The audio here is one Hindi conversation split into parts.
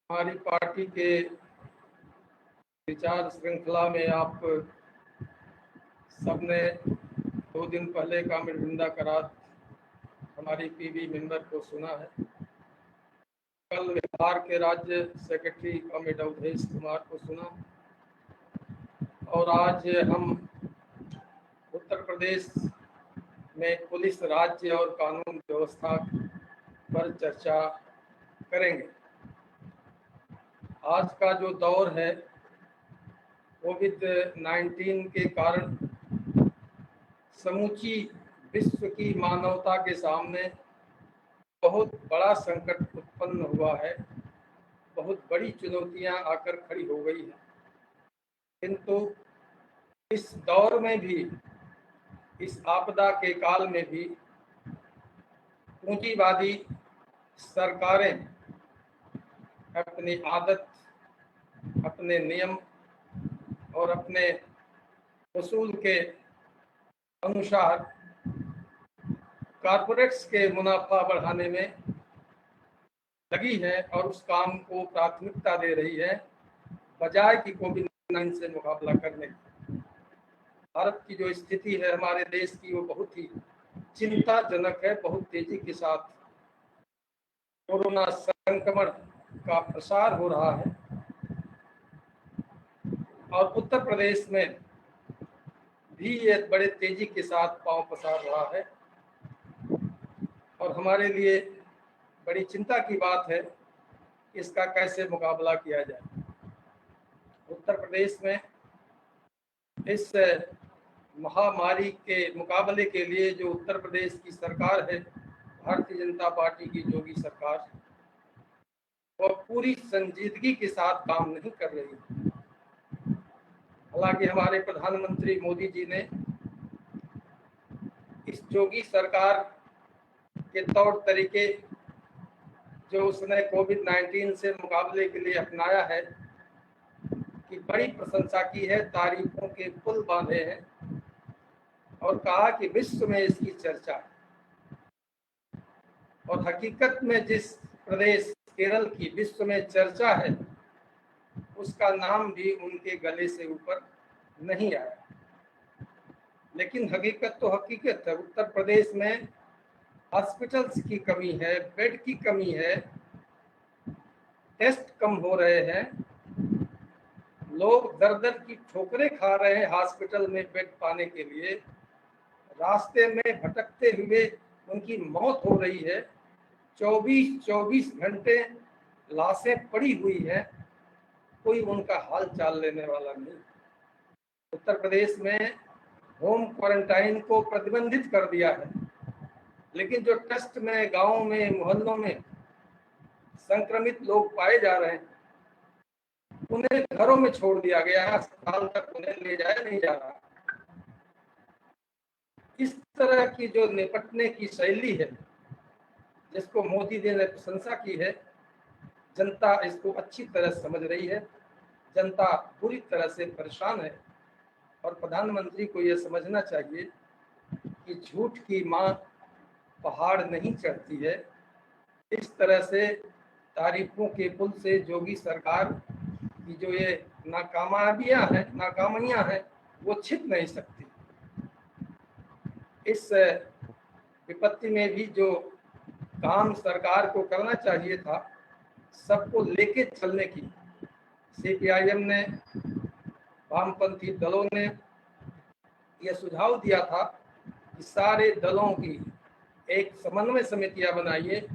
हमारी पार्टी के विचार श्रृंखला में आप सबने 2 दिन पहले का मिर्विंदा करार हमारी पीबी मेंबर को सुना है। कल बिहार के राज्य सेक्रेटरी अमित अवधेश कुमार को सुना और आज हम उत्तर प्रदेश में पुलिस राज्य और कानून व्यवस्था पर चर्चा करेंगे। आज का जो दौर है कोविड-19 के कारण समूची विश्व की मानवता के सामने बहुत बड़ा संकट उत्पन्न हुआ है, बहुत बड़ी चुनौतियां आकर खड़ी हो गई हैं। किंतु इस दौर में भी, इस आपदा के काल में भी पूंजीवादी सरकारें अपनी आदत, अपने नियम और अपने उसूल के अनुसार कॉर्पोरेट्स के मुनाफा बढ़ाने में लगी है और उस काम को प्राथमिकता दे रही है बजाय कि कोविड-19 से मुकाबला करने की। भारत की जो स्थिति है हमारे देश की, वो बहुत ही चिंताजनक है। बहुत तेजी के साथ कोरोना संक्रमण का प्रसार हो रहा है और उत्तर प्रदेश में भी ये बड़े तेजी के साथ पांव पसार रहा है और हमारे लिए बड़ी चिंता की बात है इसका कैसे मुकाबला किया जाए। उत्तर प्रदेश में इस महामारी के मुकाबले के लिए जो उत्तर प्रदेश की सरकार है, भारतीय जनता पार्टी की योगी सरकार, वह पूरी संजीदगी के साथ काम नहीं कर रही है। हालांकि हमारे प्रधानमंत्री मोदी जी ने इस योगी सरकार के तौर तरीके जो उसने कोविड-19 से मुकाबले के लिए अपनाया है की बड़ी प्रशंसा की है, तारीफों के पुल बांधे हैं और कहा कि विश्व में इसकी चर्चा है। और हकीकत में जिस प्रदेश केरल की विश्व में चर्चा है उसका नाम भी उनके गले से ऊपर नहीं आया। लेकिन हकीकत तो हकीकत है, उत्तर प्रदेश में हॉस्पिटल्स की कमी है, बेड की कमी है, टेस्ट कम हो रहे हैं, लोग दर दर की ठोकरें खा रहे हैं हॉस्पिटल में बेड पाने के लिए, रास्ते में भटकते हुए उनकी मौत हो रही है, 24 घंटे लाशें पड़ी हुई हैं, कोई उनका हाल चाल लेने वाला नहीं। उत्तर प्रदेश में होम क्वारंटाइन को प्रतिबंधित कर दिया है, लेकिन जो टेस्ट में गांवों में मोहल्लों में संक्रमित लोग पाए जा रहे हैं उन्हें घरों में छोड़ दिया गया है, अस्पताल तक उन्हें ले जाया नहीं जा रहा। इस तरह की जो निपटने की शैली है जिसको मोदी जी ने प्रशंसा की है, जनता इसको अच्छी तरह समझ रही है। जनता पूरी तरह से परेशान है और प्रधानमंत्री को यह समझना चाहिए कि झूठ की मां पहाड़ नहीं चढ़ती है। इस तरह से तारीफों के पुल से योगी सरकार की जो ये नाकामियां हैं वो छिप नहीं सकती। इस विपत्ति में भी जो काम सरकार को करना चाहिए था, सबको लेके चलने की, सीपीआईएम ने, वामपंथी दलों ने यह सुझाव दिया था कि सारे दलों की एक समन्वय समितियां बनाइए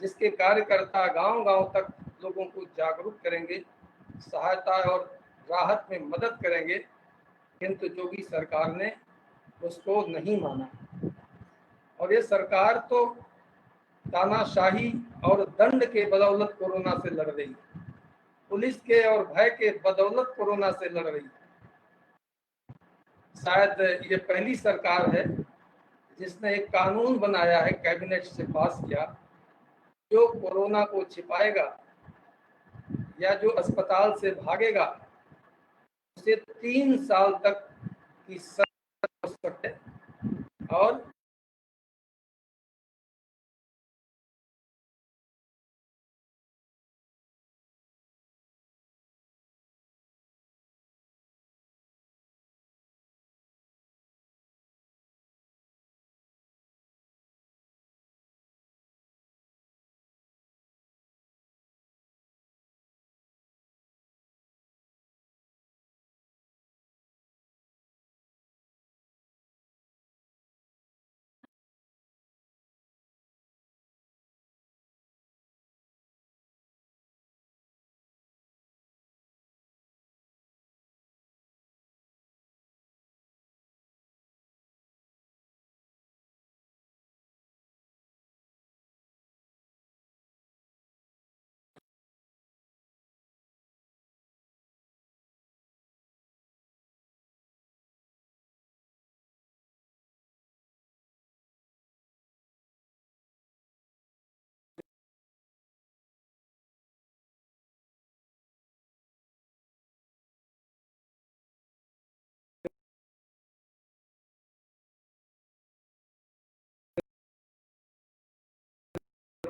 जिसके कार्यकर्ता गांव-गांव तक लोगों को जागरूक करेंगे, सहायता और राहत में मदद करेंगे। किंतु योगी सरकार ने उसको नहीं माना और ये सरकार तो तानाशाही और दंड के बदौलत कोरोना से लड़ रही है, पुलिस के और भय के बदौलत कोरोना से लड़ रही है। शायद ये पहली सरकार है जिसने एक कानून बनाया है, कैबिनेट से पास किया, जो कोरोना को छिपाएगा या जो अस्पताल से भागेगा उसे 3 साल तक की सजा हो सकती है और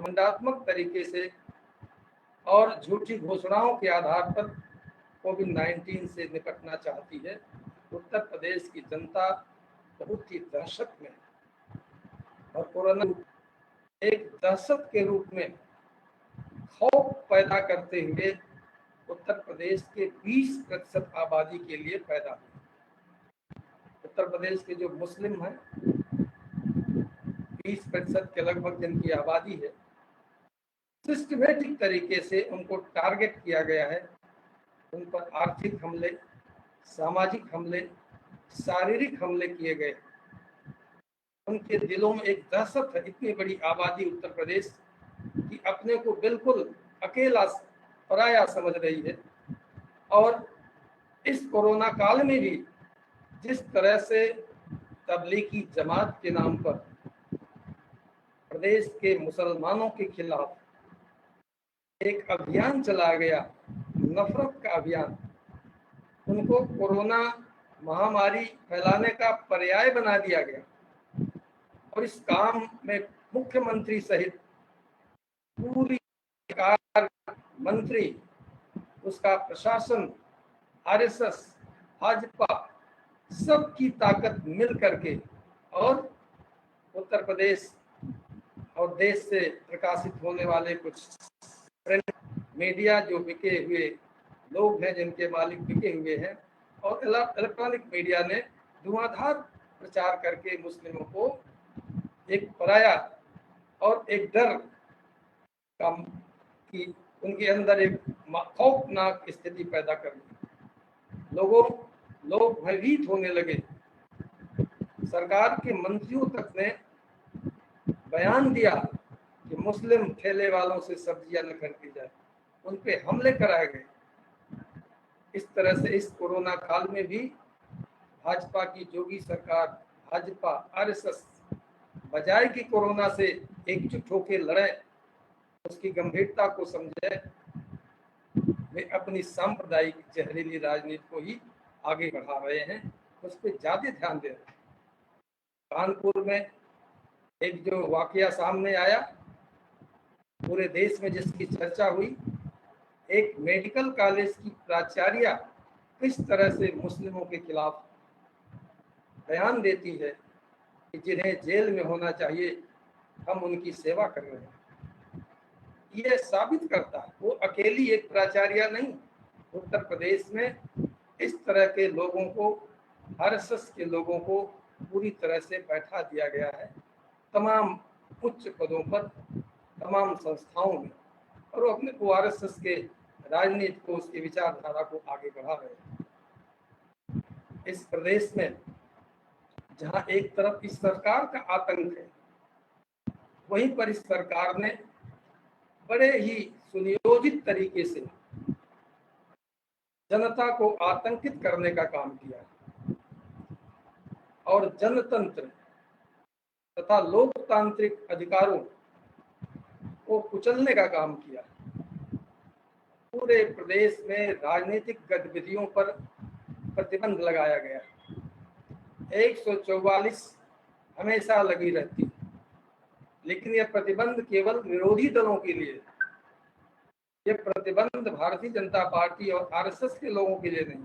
घमंडात्मक तरीके से और झूठी घोषणाओं के आधार पर कोविड-19 से निपटना चाहती है। उत्तर प्रदेश की जनता बहुत ही दहशत में है और कोरोना एक दहशत के रूप में खौफ पैदा करते हुए उत्तर प्रदेश के 20% आबादी के लिए पैदा हुई। उत्तर प्रदेश के जो मुस्लिम हैं 20% के लगभग जिनकी आबादी है, सिस्टमेटिक तरीके से उनको टारगेट किया गया है। उन पर आर्थिक हमले, सामाजिक हमले, शारीरिक हमले किए गए। उनके दिलों में एक दहशत है। इतनी बड़ी आबादी उत्तर प्रदेश की अपने को बिल्कुल अकेला पराया समझ रही है और इस कोरोना काल में भी जिस तरह से तबलीगी जमात के नाम पर प्रदेश के मुसलमानों के खिलाफ एक अभियान चलाया गया, नफरत का अभियान, उनको कोरोना महामारी फैलाने का पर्याय बना दिया गया और इस काम में मुख्यमंत्री सहित पूरी सरकार, मंत्री, उसका प्रशासन, आरएसएस, भाजपा, सबकी ताकत मिल करके और उत्तर प्रदेश और देश से प्रकाशित होने वाले कुछ मीडिया जो बिके हुए लोग हैं, जिनके मालिक बिके हुए हैं, और इलेक्ट्रॉनिक मीडिया ने धुआंधार प्रचार करके मुस्लिमों को एक पराया और एक डर का कि उनके अंदर एक खौफनाक स्थिति पैदा कर दी। लोग भयभीत होने लगे। सरकार के मंत्रियों तक ने बयान दिया कि मुस्लिम ठेले वालों से सब्जियां न खरीदी जाए, उन पे हमले कराए गए। इस तरह से इस कोरोना काल में भी भाजपा की जोगी सरकार, भाजपा, आरएसएस बजाय कि कोरोना से एकजुट होकर लड़े, उसकी गंभीरता को समझे, वे अपनी सांप्रदायिक जहरीली राजनीति को ही आगे बढ़ा रहे हैं, उस पर ज्यादा ध्यान दे रहे हैं। कानपुर में एक जो वाकया सामने आया, पूरे देश में जिसकी चर्चा हुई, एक मेडिकल कॉलेज की प्राचार्य किस तरह से मुस्लिमों के खिलाफ बयान देती है कि जिन्हें जेल में होना चाहिए, हम उनकी सेवा कर रहे हैं। यह साबित करता है वो अकेली एक प्राचार्य नहीं, उत्तर प्रदेश में इस तरह के लोगों को, आरएसएस के लोगों को पूरी तरह से बैठा दिया गया है तमाम उच्च पदों पर, तमाम संस्थाओं में, और वो अपने आरएसएस के राजनीति को, उसकी विचारधारा को आगे बढ़ा रहे हैं। इस प्रदेश में जहां एक तरफ इस सरकार का आतंक है, वहीं पर इस सरकार ने बड़े ही सुनियोजित तरीके से जनता को आतंकित करने का काम किया और जनतंत्र तथा लोकतांत्रिक अधिकारों को कुचलने का काम किया। पूरे प्रदेश में राजनीतिक गतिविधियों पर प्रतिबंध लगाया गया। 144 हमेशा लगी रहती, लेकिन यह प्रतिबंध केवल विरोधी दलों के लिए, यह प्रतिबंध भारतीय जनता पार्टी और आरएसएस के लोगों के लिए नहीं।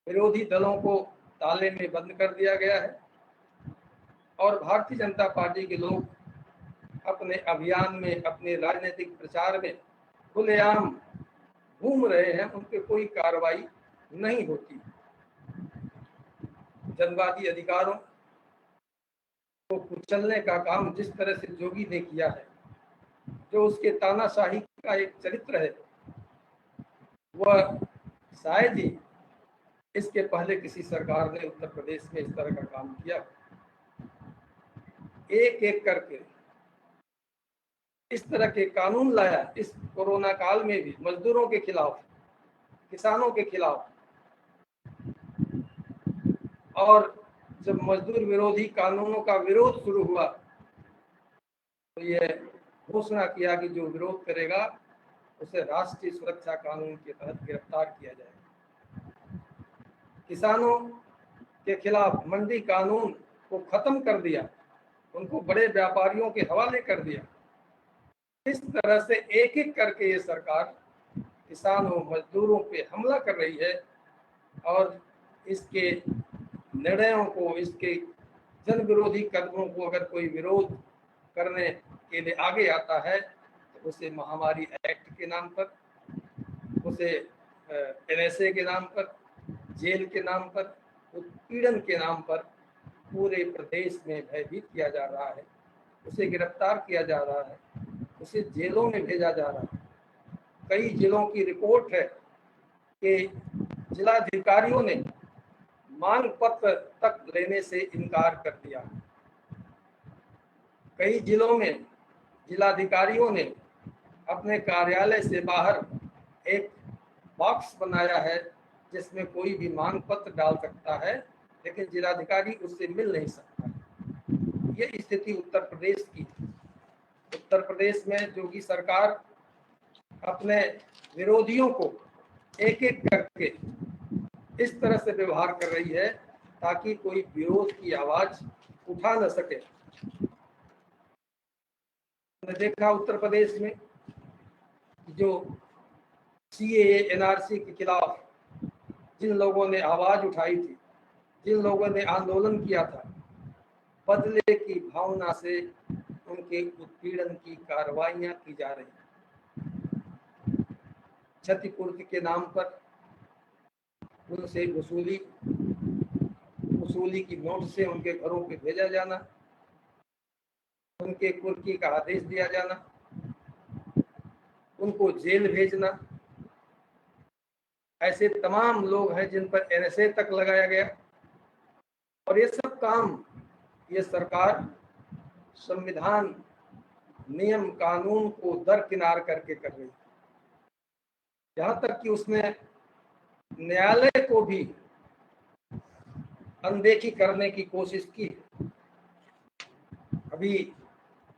विरोधी दलों को ताले में बंद कर दिया गया है और भारतीय जनता पार्टी के लोग अपने अभियान में, अपने राजनीतिक प्रचार में खुलेआम घूम रहे हैं, उन पे कोई कार्रवाई नहीं होती। जनवादी अधिकारों को कुचलने का काम जिस तरह से जोगी ने किया है, जो उसके तानाशाही का एक चरित्र है, वह शायद ही इसके पहले किसी सरकार ने उत्तर प्रदेश में इस तरह का काम किया। एक एक करके इस तरह के कानून लाया इस कोरोना काल में भी, मजदूरों के खिलाफ, किसानों के खिलाफ। और जब मजदूर विरोधी कानूनों का विरोध शुरू हुआ तो यह घोषणा किया कि जो विरोध करेगा उसे राष्ट्रीय सुरक्षा कानून के तहत गिरफ्तार किया जाएगा। किसानों के खिलाफ मंडी कानून को खत्म कर दिया, उनको बड़े व्यापारियों के हवाले कर दिया इस तरह से एक एक करके ये सरकार किसानों मजदूरों पे हमला कर रही है और इसके निर्णयों को, इसके जन विरोधी कदमों को अगर कोई विरोध करने के लिए आगे आता है तो उसे महामारी एक्ट के नाम पर, उसे NSA के नाम पर, जेल के नाम पर, उत्पीड़न के नाम पर पूरे प्रदेश में भयभीत किया जा रहा है, उसे गिरफ्तार किया जा रहा है, उसे जेलों में भेजा जा रहा है। कई जिलों की रिपोर्ट है कि जिलाधिकारियों ने मांग पत्र तक लेने से इनकार कर दिया। कई जिलों में जिलाधिकारियों ने अपने कार्यालय से बाहर एक बॉक्स बनाया है जिसमें कोई भी मांग पत्र डाल सकता है, लेकिन जिलाधिकारी उससे मिल नहीं सकता। ये स्थिति उत्तर प्रदेश की। उत्तर प्रदेश में योगी सरकार अपने विरोधियों को एक एक करके इस तरह से व्यवहार कर रही है ताकि कोई विरोध की आवाज उठा न सके। हमने देखा उत्तर प्रदेश में जो CAA NRC के खिलाफ जिन लोगों ने आवाज उठाई थी, जिन लोगों ने आंदोलन किया था, बदले की भावना से उनके उत्पीड़न की कार्रवाइयां की जा रही, क्षतिपूर्ति के नाम पर उनसे वसूली की नोट से उनके घरों पे भेजा जाना, उनके कुर्की का आदेश दिया जाना, उनको जेल भेजना। ऐसे तमाम लोग हैं जिन पर NSA तक लगाया गया और ये सब काम ये सरकार संविधान, नियम, कानून को दरकिनार करके कर रही है। यहाँ तक कि उसने न्यायालय को भी अनदेखी करने की कोशिश की। अभी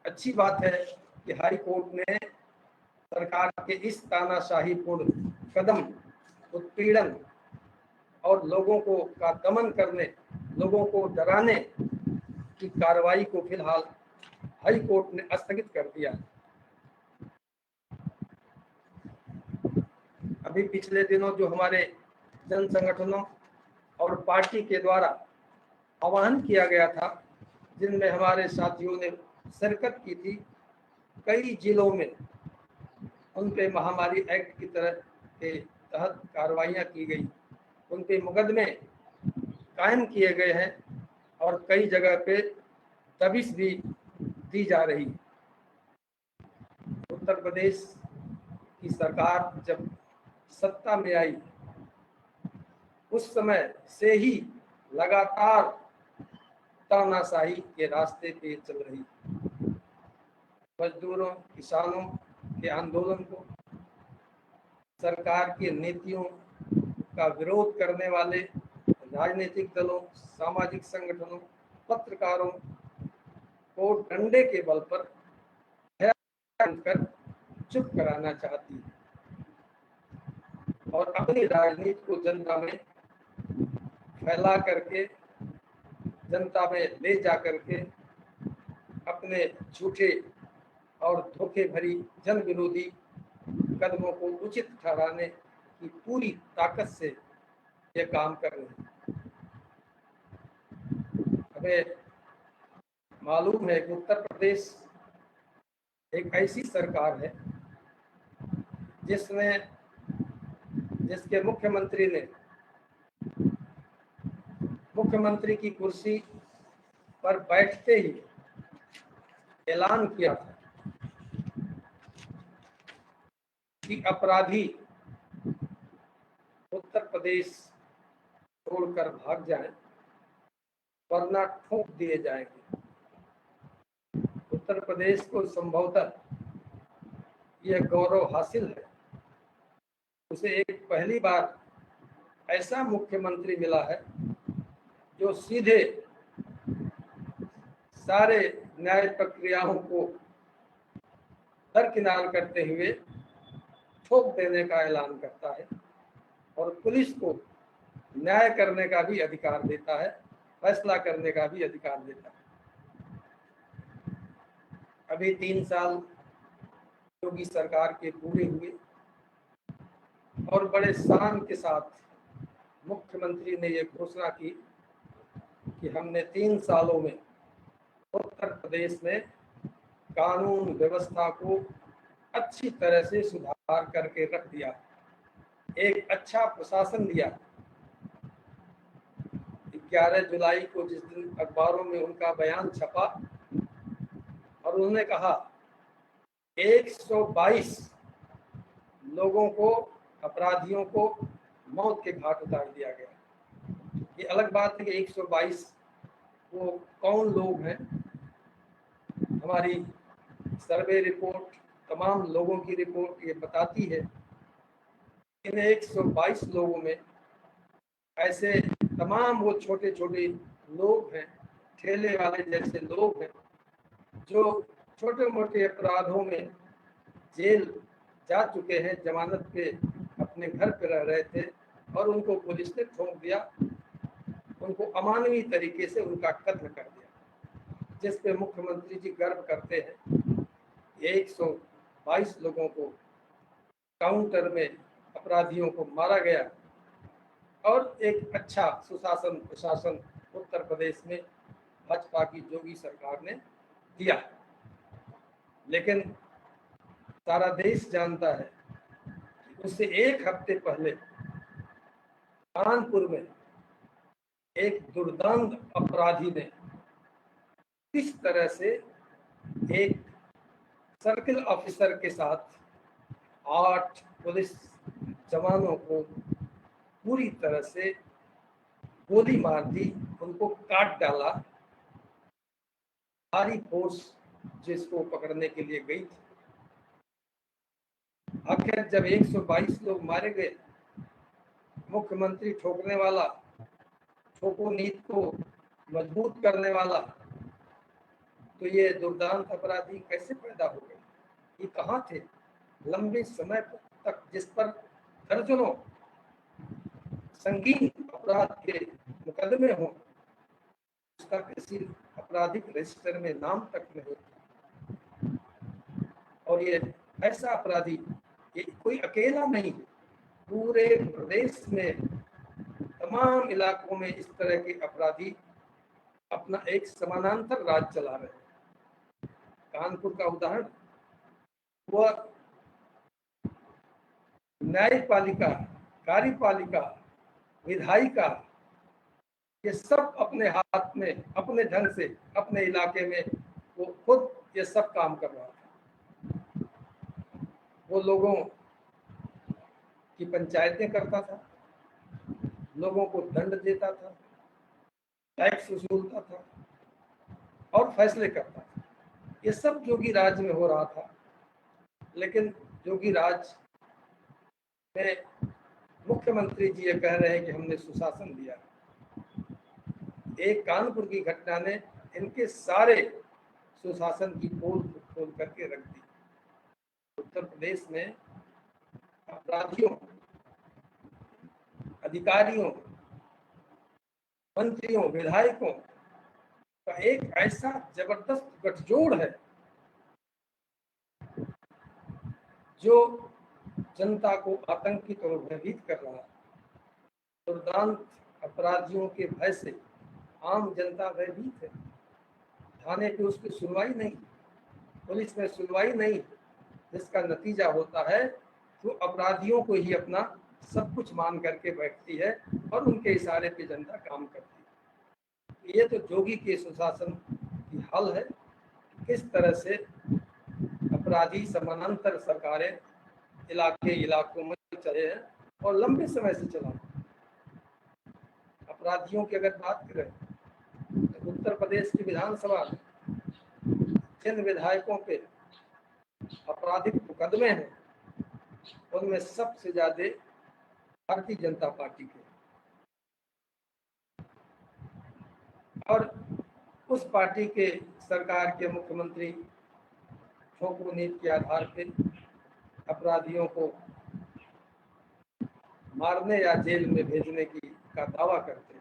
अच्छी बात है कि हाई कोर्ट ने सरकार के इस तानाशाहीपूर्ण कदम, उत्पीड़न और लोगों को का दमन करने, लोगों को डराने की कार्रवाई को फिलहाल हाई कोर्ट ने स्थगित कर दिया। अभी पिछले दिनों जो हमारे जन संगठनों और पार्टी के द्वारा आह्वान किया गया था, जिनमें हमारे साथियों ने शिरकत की थी, कई जिलों में उन पे महामारी एक्ट की तरह के तहत कार्रवाइयाँ की गई, उन पे मुकदमे कायम किए गए हैं और कई जगह पे दबिश भी दी जा रही। उत्तर प्रदेश की सरकार जब सत्ता में आई उस समय से ही लगातार तानाशाही के रास्ते पे चल रही। मजदूरों, किसानों के आंदोलन को, सरकार की नीतियों का विरोध करने वाले राजनीतिक दलों, सामाजिक संगठनों, पत्रकारों को डंडे के बल पर कर चुप कराना चाहती है और अपनी राजनीति को जनता में फैला करके, जनता में ले जा करके अपने झूठे और धोखे भरी जन विरोधी कदमों को उचित ठहराने की पूरी ताकत से ये काम कर रहे हैं। हमें मालूम है कि उत्तर प्रदेश एक ऐसी सरकार है जिसके मुख्यमंत्री ने मुख्यमंत्री की कुर्सी पर बैठते ही ऐलान किया था कि अपराधी उत्तर प्रदेश छोड़कर भाग जाएं वरना ठोक दिए जाएंगे। उत्तर प्रदेश को संभवतः यह गौरव हासिल है, उसे एक पहली बार ऐसा मुख्यमंत्री मिला है जो सीधे सारे न्याय प्रक्रियाओं को दरकिनार करते हुए ठोक देने का ऐलान करता है और पुलिस को न्याय करने का भी अधिकार देता है, फैसला करने का भी अधिकार देता है। अभी 3 साल योगी सरकार के पूरे हुए और बड़े शान के साथ मुख्यमंत्री ने ये घोषणा की कि हमने 3 सालों में उत्तर प्रदेश में कानून व्यवस्था को अच्छी तरह से सुधार करके रख दिया, एक अच्छा प्रशासन दिया। 11 जुलाई को जिस दिन अखबारों में उनका बयान छपा और उन्होंने कहा 122 लोगों को, अपराधियों को मौत के घाट उतार दिया गया। ये अलग बात है कि 122 वो कौन लोग हैं। हमारी सर्वे रिपोर्ट, तमाम लोगों की रिपोर्ट ये बताती है इन 122 लोगों में ऐसे तमाम वो छोटे छोटे लोग हैं, ठेले वाले जैसे लोग हैं, जो छोटे मोटे अपराधों में जेल जा चुके हैं, जमानत पे अपने घर पे रह रहे थे और उनको पुलिस ने ठोक दिया, उनको अमानवीय तरीके से उनका कत्ल कर दिया, जिस पे मुख्यमंत्री जी गर्व करते हैं। 122 लोगों को काउंटर में अपराधियों को मारा गया और एक अच्छा सुशासन प्रशासन उत्तर प्रदेश में भाजपा की योगी सरकार ने दिया। लेकिन सारा देश जानता है कि उससे एक हफ्ते पहले कानपुर में एक दुर्दांत अपराधी ने किस तरह से एक सर्किल ऑफिसर के साथ 8 पुलिस जवानों को पूरी तरह से गोली मार दी, उनको काट डाला। भारी फोर्स जिसको पकड़ने के लिए गई थी, आखिर जब 122 लोग मारे गए, मुख्यमंत्री ठोकने वाला, ठोको नीति को मजबूत करने वाला, तो ये दुर्दांत अपराधी कैसे पैदा हो गए? ये कहाँ थे लंबे समय तक, जिस पर दर्जनों संगीन अपराध के मुकदमे हों, उसका किसी आपराधिक रजिस्टर में नाम तक नहीं। और ये ऐसा अपराधी, ये कोई अकेला नहीं, पूरे प्रदेश में तमाम इलाकों में इस तरह के अपराधी अपना एक समानांतर राज चला रहे हैं। कानपुर का उदाहरण, वह न्यायपालिका, कार्यपालिका, विधायिका, ये सब अपने हाथ में, अपने ढंग से, अपने इलाके में वो खुद ये सब काम कर रहा था। वो लोगों की पंचायतें करता था, लोगों को दंड देता था, टैक्स वसूलता था और फैसले करता था। ये सब जोगी राज में हो रहा था। लेकिन जोगी राज में मुख्यमंत्री जी ये कह रहे हैं कि हमने सुशासन दिया। एक कानपुर की घटना ने इनके सारे सुशासन की पोल खोल करके रख दी। उत्तर प्रदेश में अपराधियों, अधिकारियों, मंत्रियों, विधायकों का एक ऐसा जबरदस्त गठजोड़ है जो जनता को आतंकित और भयभीत कर रहा है। दुर्दांत अपराधियों के भय से आम जनता भयभीत है। थाने पे उसकी सुनवाई नहीं, पुलिस में सुनवाई नहीं, जिसका नतीजा होता है तो अपराधियों को ही अपना सब कुछ मान करके बैठती है और उनके इशारे पे जनता काम करती है। ये तो जोगी के सुशासन की हल है। किस तरह से अपराधी समानांतर सरकारें इलाकों में चले हैं और लंबे समय से चला। अपराधियों की अगर बात करें तो उत्तर प्रदेश की विधानसभा में जिन विधायकों पे आपराधिक मुकदमे हैं, उनमें सबसे ज्यादा भारतीय जनता पार्टी के, और उस पार्टी के सरकार के मुख्यमंत्री ठोको नीति के आधार पर अपराधियों को मारने या जेल में भेजने का दावा करते हैं।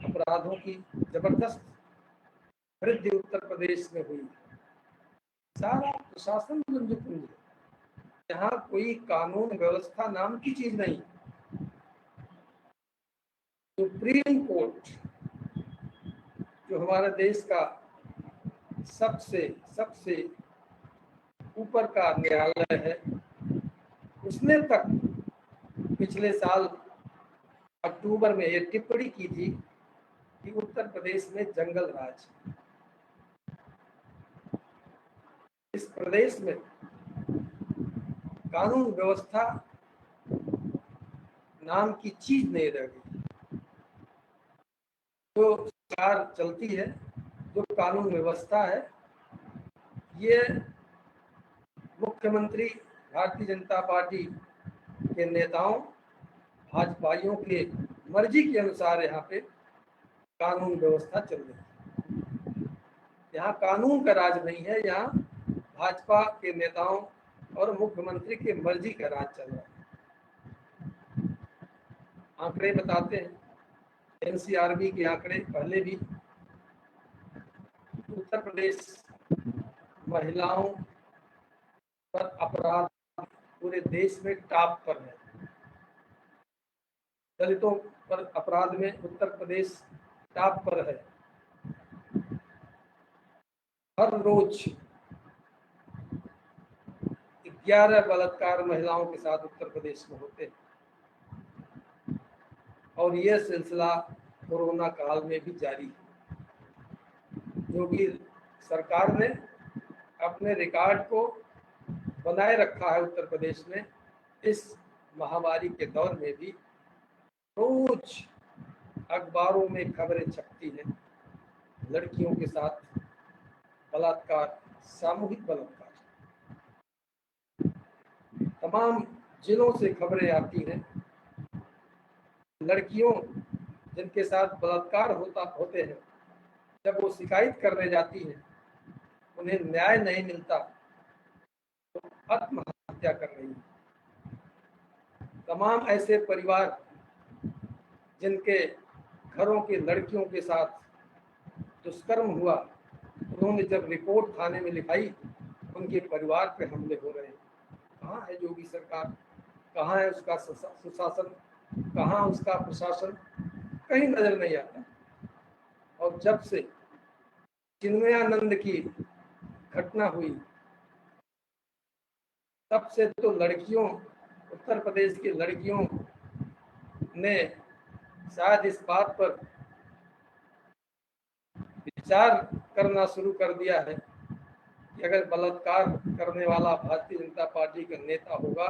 अपराधों की जबरदस्त वृद्धि उत्तर प्रदेश में हुई। सारा प्रशासन लुंज पुंज है। यहाँ कोई कानून व्यवस्था नाम की चीज नहीं। सुप्रीम कोर्ट जो हमारे देश का सबसे सबसे ऊपर का न्यायालय है, उसने तक पिछले साल अक्टूबर में ये टिप्पणी की थी कि उत्तर प्रदेश में जंगल राज है। इस प्रदेश में कानून व्यवस्था नाम की चीज नहीं रह गई। जो सरकार चलती है, जो कानून व्यवस्था है, ये मुख्यमंत्री भारतीय जनता पार्टी के नेताओं, भाजपाइयों के मर्जी के अनुसार यहाँ पे कानून व्यवस्था चल रही है। यहाँ कानून का राज नहीं है, यहाँ भाजपा के नेताओं और मुख्यमंत्री के मर्जी का राज चल रहा है। आंकड़े बताते हैं, एनसीआरबी के आंकड़े पहले भी, उत्तर प्रदेश महिलाओं पर अपराध पूरे देश में टॉप पर है। दलितों पर अपराध में उत्तर प्रदेश टॉप पर है। हर रोज 11 बलात्कार महिलाओं के साथ उत्तर प्रदेश में होते हैं और यह सिलसिला कोरोना काल में भी जारी है। जो भी सरकार ने अपने रिकॉर्ड को बनाए रखा है उत्तर प्रदेश में, इस महामारी के दौर में भी रोज अखबारों में खबरें छपती हैं, लड़कियों के साथ बलात्कार, सामूहिक बलात्कार। तमाम जिलों से खबरें आती हैं, लड़कियों जिनके साथ बलात्कार होते हैं, जब वो शिकायत करने जाती हैं, उन्हें न्याय नहीं मिलता तो आत्महत्या कर रही है। तमाम ऐसे परिवार जिनके घरों की लड़कियों के साथ दुष्कर्म हुआ, उन्होंने जब रिपोर्ट थाने में लिखाई, उनके परिवार पे हमले हो रहे हैं। कहाँ है योगी सरकार? कहाँ है उसका सुशासन? कहाँ उसका प्रशासन? कहीं नजर नहीं आता। और जब से चिन्मयानंद की घटना हुई, तब से तो लड़कियों, उत्तर प्रदेश की लड़कियों ने शायद इस बात पर विचार करना शुरू कर दिया है कि अगर बलात्कार करने वाला भारतीय जनता पार्टी का नेता होगा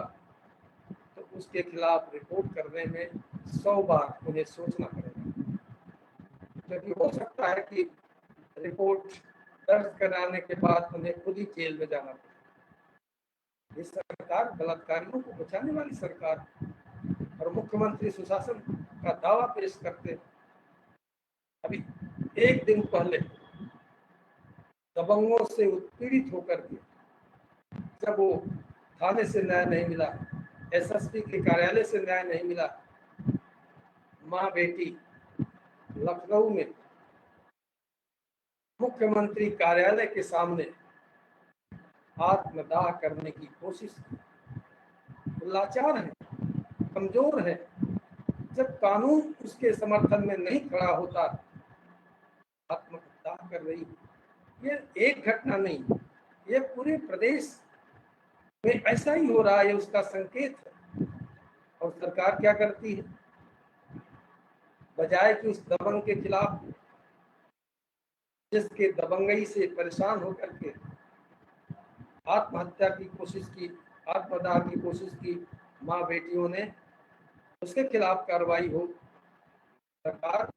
तो उसके खिलाफ रिपोर्ट करने में 100 बार उन्हें सोचना पड़ेगा, क्योंकि हो सकता है कि रिपोर्ट दर्ज कराने के बाद उन्हें खुद ही जेल में जाना पड़े। ये सरकार बलात्कारियों को बचाने वाली सरकार, और मुख्यमंत्री सुशासन का दावा पेश करते। अभी एक दिन पहले दबंगों से उत्पीड़ित होकर के जब वो थाने से न्याय नहीं मिला, एसएसपी के कार्यालय से न्याय नहीं मिला, माँ बेटी लखनऊ में मुख्यमंत्री कार्यालय के सामने आत्मदाह करने की कोशिश की। लाचार है, कमजोर है। जब कानून उसके समर्थन में नहीं खड़ा होता, आत्महत्या कर रही। ये एक घटना नहीं, ये पूरे प्रदेश में ऐसा ही हो रहा है, उसका संकेत है। और सरकार क्या करती है? बजाय कि उस दबंग के खिलाफ, जिसके दबंगई से परेशान होकर के आत्महत्या की कोशिश की, आत्मदाह की कोशिश की माँ बेटियों ने, उसके खिलाफ कार्रवाई हो, सरकार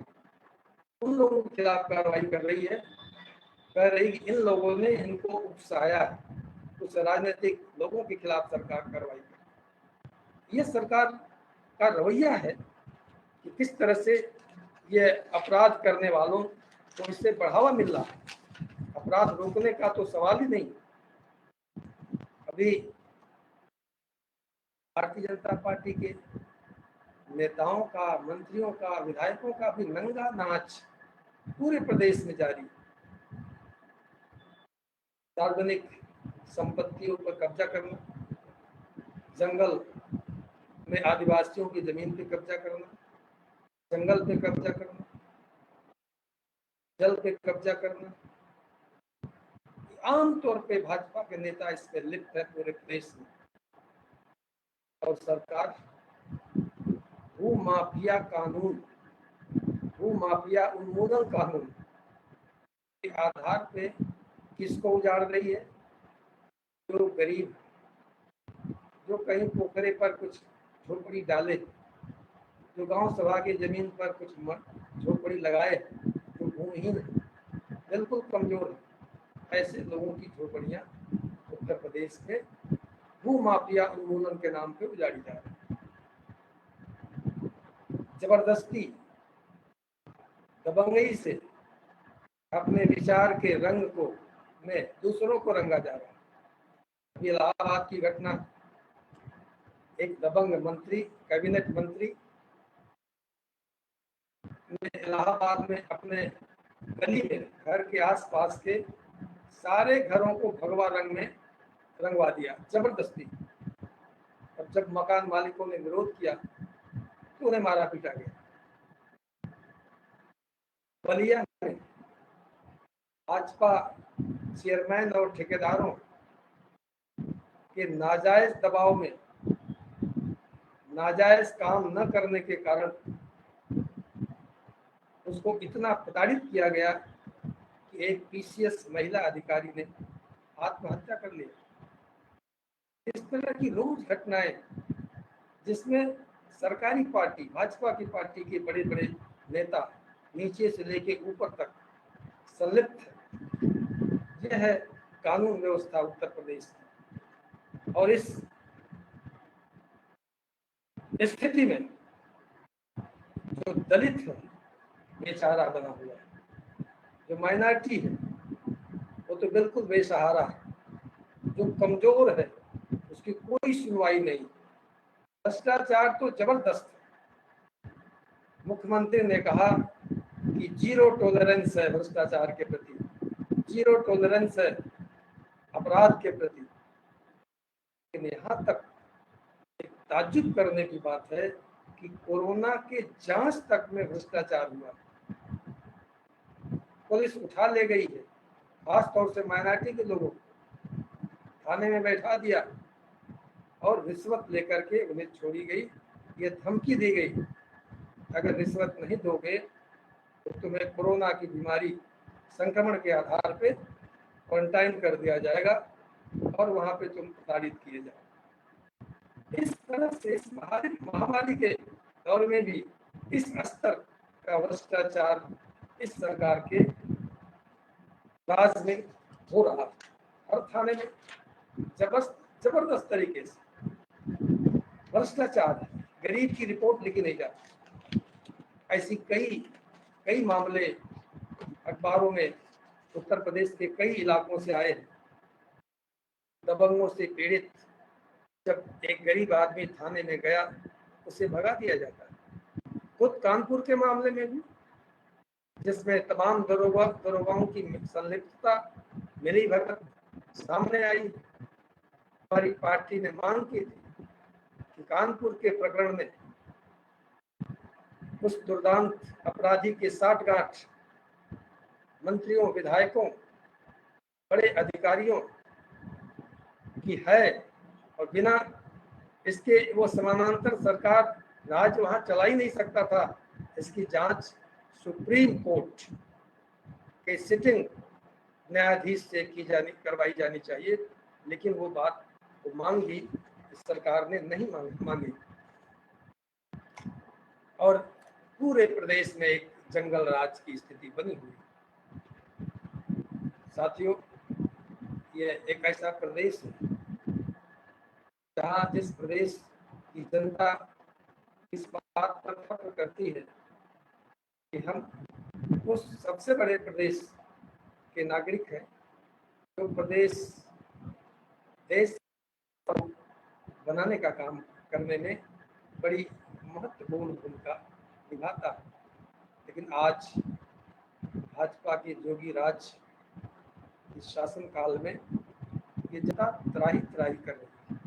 उन लोगों के खिलाफ कार्रवाई कर रही है, कह रही कि इन लोगों ने इनको उकसाया है। कुछ राजनीतिक लोगों के खिलाफ सरकार कार्रवाई कर। ये सरकार का रवैया है कि किस तरह से ये अपराध करने वालों को इससे बढ़ावा मिल रहा है। अपराध रोकने का तो सवाल ही नहीं। अभी भारतीय जनता पार्टी के नेताओं का, मंत्रियों का, विधायकों का भी नंगा नाच पूरे प्रदेश में जारी। सार्वजनिक संपत्तियों पर कब्जा करना, जंगल में आदिवासियों की जमीन पे कब्जा करना, जंगल पे कब्जा करना, जल पे कब्जा करना। आमतौर पे भाजपा के नेता इस पे लिप्त है पूरे प्रदेश में। और सरकार भू माफिया कानून, भू माफिया उन्मूलन कानून के आधार पे किसको उजाड़ रही है? जो गरीब, जो कहीं पोखरे पर कुछ झोपड़ी डाले, जो गांव सभा की जमीन पर कुछ झोपड़ी लगाए, जो भूमिहीन है, बिल्कुल कमजोर है, ऐसे लोगों की झोपड़ियां उत्तर प्रदेश के भू माफिया उन्मूलन के नाम पे उजाड़ी जा रही है। जबरदस्ती, दबंगई से अपने विचार के रंग को में दूसरों को रंगा जा रहा है। इलाहाबाद की घटना, एक दबंग मंत्री, कैबिनेट मंत्री ने इलाहाबाद में अपने गली में, घर के आसपास के सारे घरों को भगवा रंग में रंगवा दिया जबरदस्ती। अब जब मकान मालिकों ने विरोध किया तो उन्हें मारा पीटा गया। बलिया में भाजपा चेयरमैन और ठेकेदारों के नाजायज दबाव में, नाजायज काम न करने के कारण उसको इतना प्रताड़ित किया गया कि एक पीसीएस महिला अधिकारी ने आत्महत्या कर लिया। इस तरह की रोज घटनाएं जिसमें सरकारी पार्टी, भाजपा की पार्टी के बड़े बड़े नेता नीचे से लेके ऊपर तक संलिप्त है। यह है कानून व्यवस्था उत्तर प्रदेश की। और इस स्थिति में जो दलित है बेचारा बना हुआ है, जो माइनॉरिटी है वो तो बिल्कुल बेसहारा है, जो कमजोर है उसकी कोई सुनवाई नहीं। भ्रष्टाचार तो जबरदस्त है। मुख्यमंत्री ने कहा कि जीरो टॉलरेंस है भ्रष्टाचार के प्रति, जीरो टॉलरेंस है अपराध के प्रति। लेकिन यहाँ तक एक ताज्जुब करने की बात है कि कोरोना के जांच तक में भ्रष्टाचार हुआ। पुलिस उठा ले गई है, खासतौर से माइनॉरिटी के लोगों को थाने में बैठा दिया और रिश्वत लेकर के उन्हें छोड़ी गई। ये धमकी दी गई, अगर रिश्वत नहीं दोगे तो तुम्हें कोरोना की बीमारी, संक्रमण के आधार पे क्वारंटाइन कर दिया जाएगा और वहां पे तुम प्रताड़ित किए जाओ। इस तरह से इस महामारी के दौर में भी इस स्तर का भ्रष्टाचार इस सरकार के राज में हो रहा है। हर थाने में जबरदस्त तरीके से भ्रष्टाचार है। गरीब की रिपोर्ट लिखी नहीं जाती। ऐसी कई मामले अखबारों में उत्तर प्रदेश के कई इलाकों से आए हैं। दबंगों से पीड़ित जब एक गरीब आदमी थाने में गया, उसे भगा दिया जाता है। खुद कानपुर के मामले में भी, जिसमें तमाम दरोगाओं की संलिप्तता मिली भगत सामने आई, हमारी पार्टी ने मांग की थी कि कानपुर के प्रकरण में उस दुर्दांत अपराधी के साठगांठ मंत्रियों, विधायकों, बड़े अधिकारियों की है और बिना इसके वो समानांतर सरकार राज वहां चला ही नहीं सकता था। इसकी जांच सुप्रीम कोर्ट के सिटिंग न्यायाधीश से करवाई जानी चाहिए। लेकिन वो बात वो मांगी, इस सरकार ने नहीं मांगी और पूरे प्रदेश में एक जंगल राज की स्थिति बनी हुई। साथियों, ये एक ऐसा प्रदेश है जहाँ जिस प्रदेश की जनता इस बात पर फख्र करती है कि हम उस सबसे बड़े प्रदेश के नागरिक हैं जो प्रदेश देश बनाने का काम करने में बड़ी महत्वपूर्ण भूमिका निभाता है। लेकिन आज भाजपा के जोगी राज इस शासन काल में ये जनता त्राही त्राही कर रही है।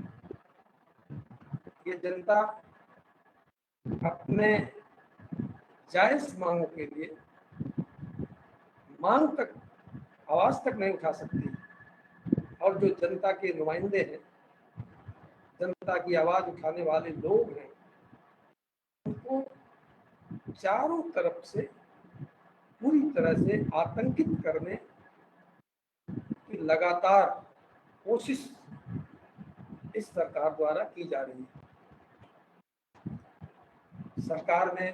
ये जनता अपने जायज मांगों के लिए मांग तक, आवाज तक नहीं उठा सकती। और जो जनता के नुमाइंदे हैं, जनता की आवाज उठाने वाले लोग हैं, उनको चारों तरफ से पूरी तरह से आतंकित करने की लगातार कोशिश इस सरकार द्वारा की जा रही है। सरकार ने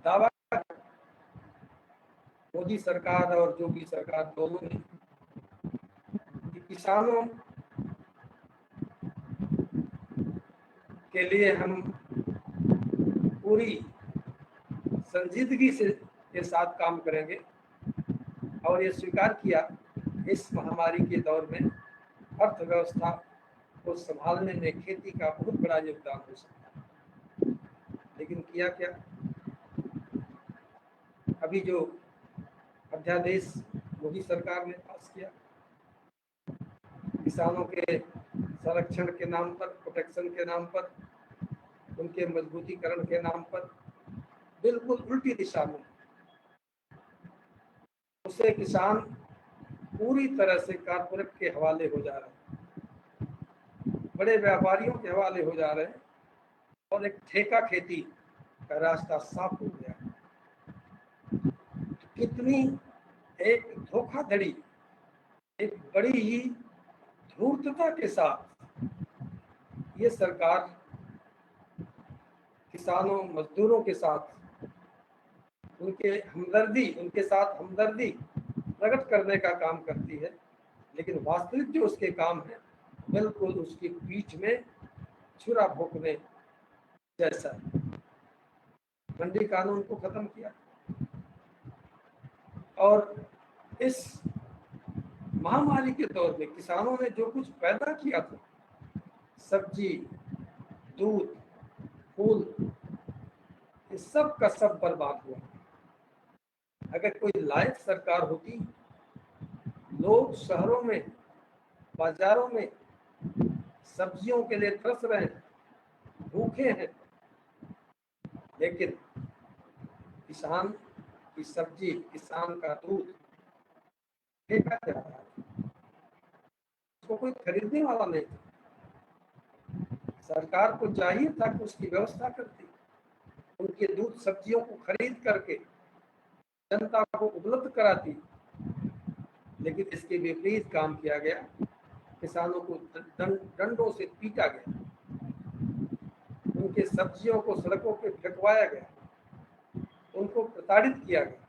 दावा, मोदी सरकार और योगी सरकार दोनों ने, कि किसानों के लिए हम पूरी संजीदगी से के साथ काम करेंगे, और ये स्वीकार किया इस महामारी के दौर में अर्थव्यवस्था को संभालने में खेती का बहुत बड़ा योगदान हो सकता है। लेकिन किया क्या? अभी जो अध्यादेश मोदी सरकार ने पास किया, किसानों के संरक्षण के नाम पर, प्रोटेक्शन के नाम पर, उनके मजबूतीकरण के नाम पर, बिल्कुल उल्टी दिशा में, उससे किसान पूरी तरह से कारपोरेट के हवाले हो जा रहे हैं, बड़े व्यापारियों के हवाले हो जा रहे हैं, और एक ठेका खेती का रास्ता साफ हो गया। कितनी एक धोखाधड़ी, एक बड़ी ही धूर्तता के साथ ये सरकार किसानों मजदूरों के साथ उनके साथ हमदर्दी प्रकट करने का काम करती है, लेकिन वास्तविक जो उसके काम है बिल्कुल उसकी पीठ में छुरा भोंकने जैसा। मंडी कानून को खत्म किया, और इस महामारी के दौर में किसानों ने जो कुछ पैदा किया था, सब्जी, दूध, फूल, ये सब का सब बर्बाद हुआ। अगर कोई लायक सरकार होती, लोग शहरों में, बाजारों में सब्जियों के लिए तरस रहे हैं, भूखे हैं, लेकिन किसान की सब्जी, किसान का दूध फेंका जा रहा है, उसको कोई खरीदने वाला नहीं था। सरकार को चाहिए था कि उसकी व्यवस्था करती, उनके दूध सब्जियों को खरीद करके जनता को उपलब्ध कराती, लेकिन इसके विपरीत काम किया गया। किसानों को डंडों से पीटा गया, उनके सब्जियों को सड़कों पे फेंकवाया गया, उनको प्रताड़ित किया गया।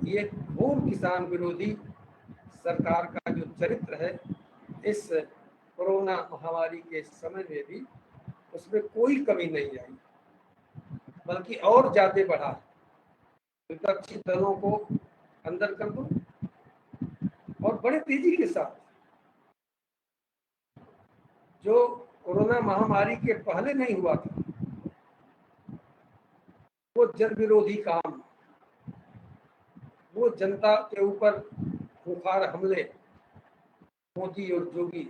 ये घोर किसान विरोधी सरकार का जो चरित्र है, इस कोरोना महामारी के समय में भी उसमें कोई कमी नहीं आई, बल्कि और ज्यादा बढ़ा। विपक्षी दलों को अंदर कर दो, और बड़े तेजी के साथ जो कोरोना महामारी के पहले नहीं हुआ था, वो जन विरोधी काम, वो जनता के ऊपर खुखार हमले मोदी और योगी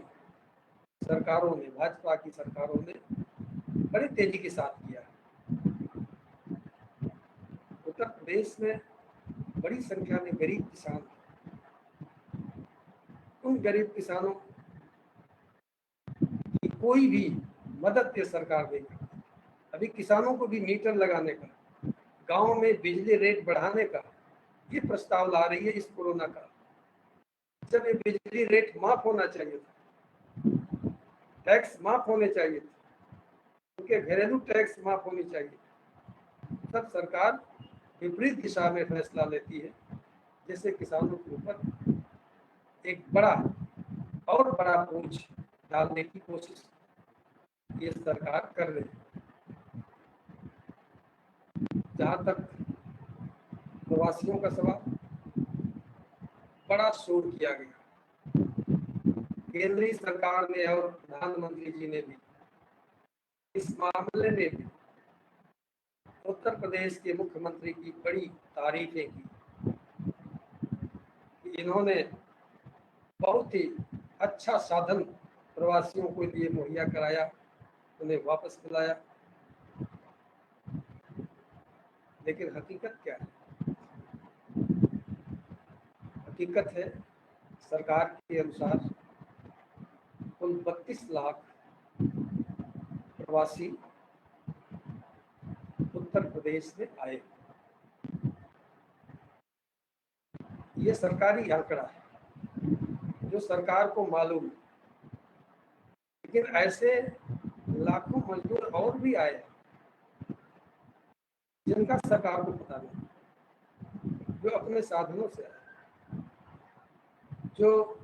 सरकारों ने, भाजपा की सरकारों ने बड़ी तेजी के साथ किया। उत्तर प्रदेश में बड़ी संख्या में गरीब किसान, उन गरीब किसानों की कोई भी मदद ये सरकार नहीं करती। अभी किसानों को भी मीटर लगाने का, गांव में बिजली रेट बढ़ाने का ये प्रस्ताव ला रही है इस कोरोना का। जब ये बिजली रेट माफ होना चाहिए था, टैक्स माफ होने चाहिए थे, उनके घरेलू टैक्स माफ होनी चाहिए, तब सरकार विपरीत दिशा में फैसला लेती है, जिससे किसानों के ऊपर एक बड़ा और बड़ा बोझ डालने की कोशिश ये सरकार कर रही है। जहां तक प्रवासियों का सवाल, बड़ा शोर किया गया। केंद्रीय सरकार ने और प्रधानमंत्री जी ने भी इस मामले में भी उत्तर प्रदेश के मुख्यमंत्री की बड़ी तारीफें की। इन्होंने बहुत ही अच्छा साधन प्रवासियों को लिए मुहैया कराया, उन्हें वापस बुलाया। लेकिन हकीकत क्या है? हकीकत है, सरकार के अनुसार कुल 32 लाख प्रवासी उत्तर प्रदेश में आए। ये सरकारी आंकड़ा है जो सरकार को मालूम है, लेकिन ऐसे लाखों मजदूर और भी आए जिनका सरकार को पता नहीं, जो अपने साधनों से आए, जो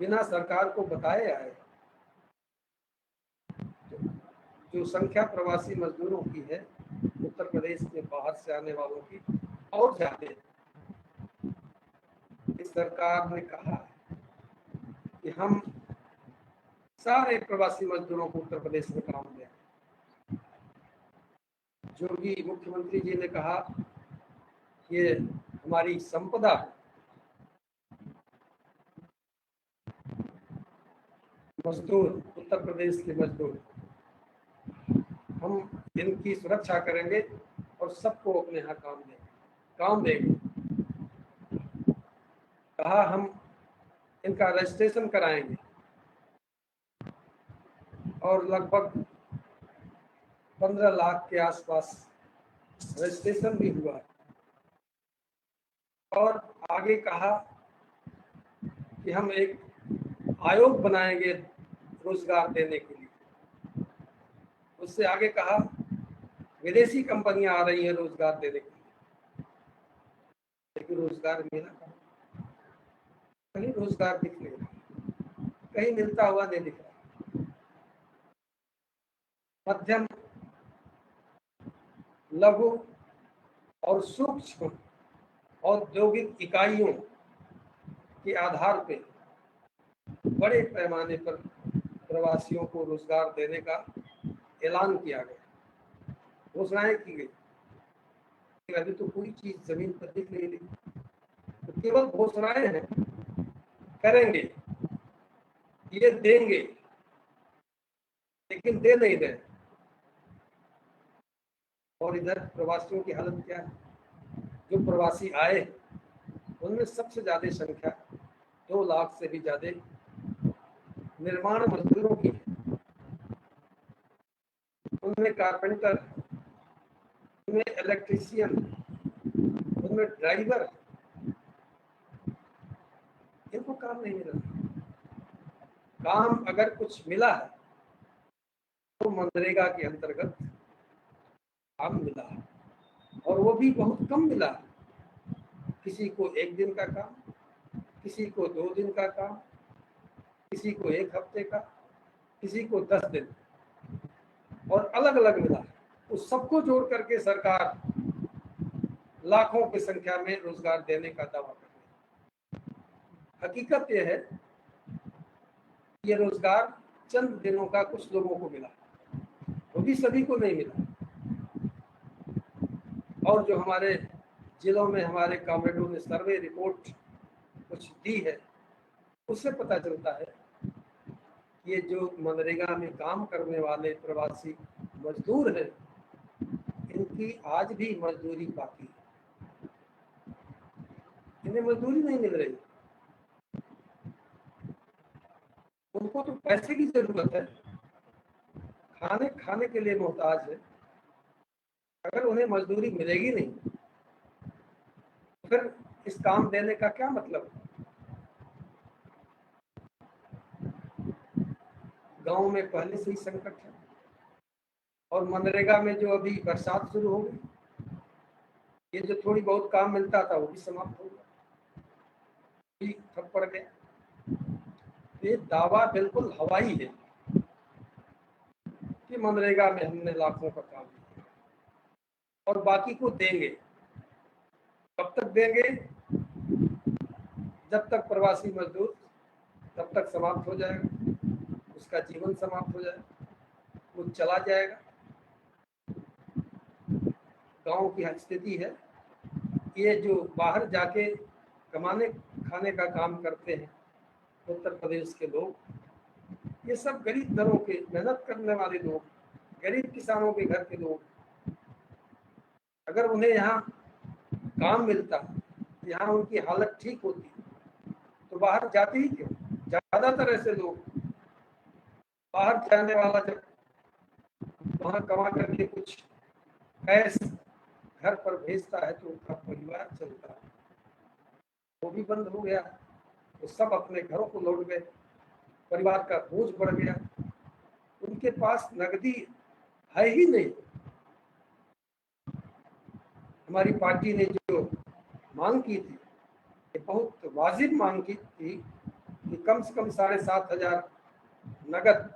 बिना सरकार को बताए आए। जो संख्या प्रवासी मजदूरों की है उत्तर प्रदेश में बाहर से आने वालों की और ज्यादा है। इस सरकार ने कहा कि हम सारे प्रवासी मजदूरों को उत्तर प्रदेश में काम दें। योगी मुख्यमंत्री जी ने कहा ये हमारी संपदा है, मजदूर, उत्तर प्रदेश के मजदूर, हम इनकी सुरक्षा करेंगे और सबको अपने यहाँ काम देंगे। कहा हम इनका रजिस्ट्रेशन कराएंगे और लगभग 15 लाख के आसपास रजिस्ट्रेशन भी हुआ। और आगे कहा कि हम एक आयोग बनाएंगे रोजगार देने के लिए। उससे आगे कहा विदेशी कंपनियां आ रही हैं रोजगार देने के लिए, लेकिन रोजगार मिला कहीं? रोजगार दिख नहीं रहा, कहीं मिलता हुआ नहीं दिख रहा। मध्यम, लघु और सूक्ष्म औद्योगिक इकाइयों के आधार पर बड़े पैमाने पर प्रवासियों को रोजगार देने का ऐलान किया गया, घोषणाएं की गई। अभी तो कोई चीज जमीन पर दिख नहीं रही, तो केवल घोषणाएं हैं, करेंगे, ये देंगे, लेकिन दे नहीं रहे। और इधर प्रवासियों की हालत क्या है? जो प्रवासी आए उनमें सबसे ज्यादा संख्या 2 लाख से भी ज्यादा निर्माण मजदूरों की है। उनमें कारपेंटर, उनमें इलेक्ट्रीशियन, उनमें ड्राइवर, इनको काम नहीं मिल रहा। काम अगर कुछ मिला है तो मनरेगा के अंतर्गत काम मिला है, और वो भी बहुत कम मिला है। किसी को 1 दिन का काम, किसी को 2 दिन का काम, किसी को 1 हफ्ते का, किसी को 10 दिन, और अलग अलग मिला है। उस सबको जोड़ करके सरकार लाखों की संख्या में रोजगार देने का दावा कर रही है। हकीकत यह है ये रोजगार चंद दिनों का कुछ लोगों को मिला, वो भी सभी को नहीं मिला। और जो हमारे जिलों में हमारे कॉमरेडों ने सर्वे रिपोर्ट कुछ दी है, उससे पता चलता है ये जो मनरेगा में काम करने वाले प्रवासी मजदूर हैं, इनकी आज भी मजदूरी बाकी है, इन्हें मजदूरी नहीं मिल रही। उनको तो पैसे की जरूरत है, खाने के लिए मोहताज है। अगर उन्हें मजदूरी मिलेगी नहीं तो फिर इस काम देने का क्या मतलब? गांव में पहले से ही संकट है, और मनरेगा में जो अभी बरसात शुरू हो गई, ये जो थोड़ी बहुत काम मिलता था वो भी समाप्त हो गया, ठप पड़ गया। ये दावा बिल्कुल हवाई है कि मनरेगा में हमने लाखों का काम किया और बाकी को देंगे। कब तक देंगे? जब तक प्रवासी मजदूर तब तक समाप्त हो जाएगा, उसका जीवन समाप्त हो जाएगा, वो चला जाएगा। गांव की स्थिति है, ये जो बाहर जाके खाने का काम करते हैं उत्तर प्रदेश के लोग, ये सब गरीब घरों के मेहनत करने वाले लोग, गरीब किसानों के घर के लोग, अगर उन्हें यहाँ काम मिलता, यहाँ उनकी हालत ठीक होती, तो बाहर जाते ही क्यों? ज्यादातर ऐसे लोग बाहर जाने वाला जब वहां कमा करके कुछ कैश घर पर भेजता है तो उनका परिवार चलता है, वो भी बंद हो गया, तो सब अपने घरों को लौट गए, परिवार का बोझ बढ़ गया, उनके पास नकदी है ही नहीं। हमारी पार्टी ने जो मांग की थी, ये बहुत वाजिब मांग की थी कि कम से कम 7,500 नगद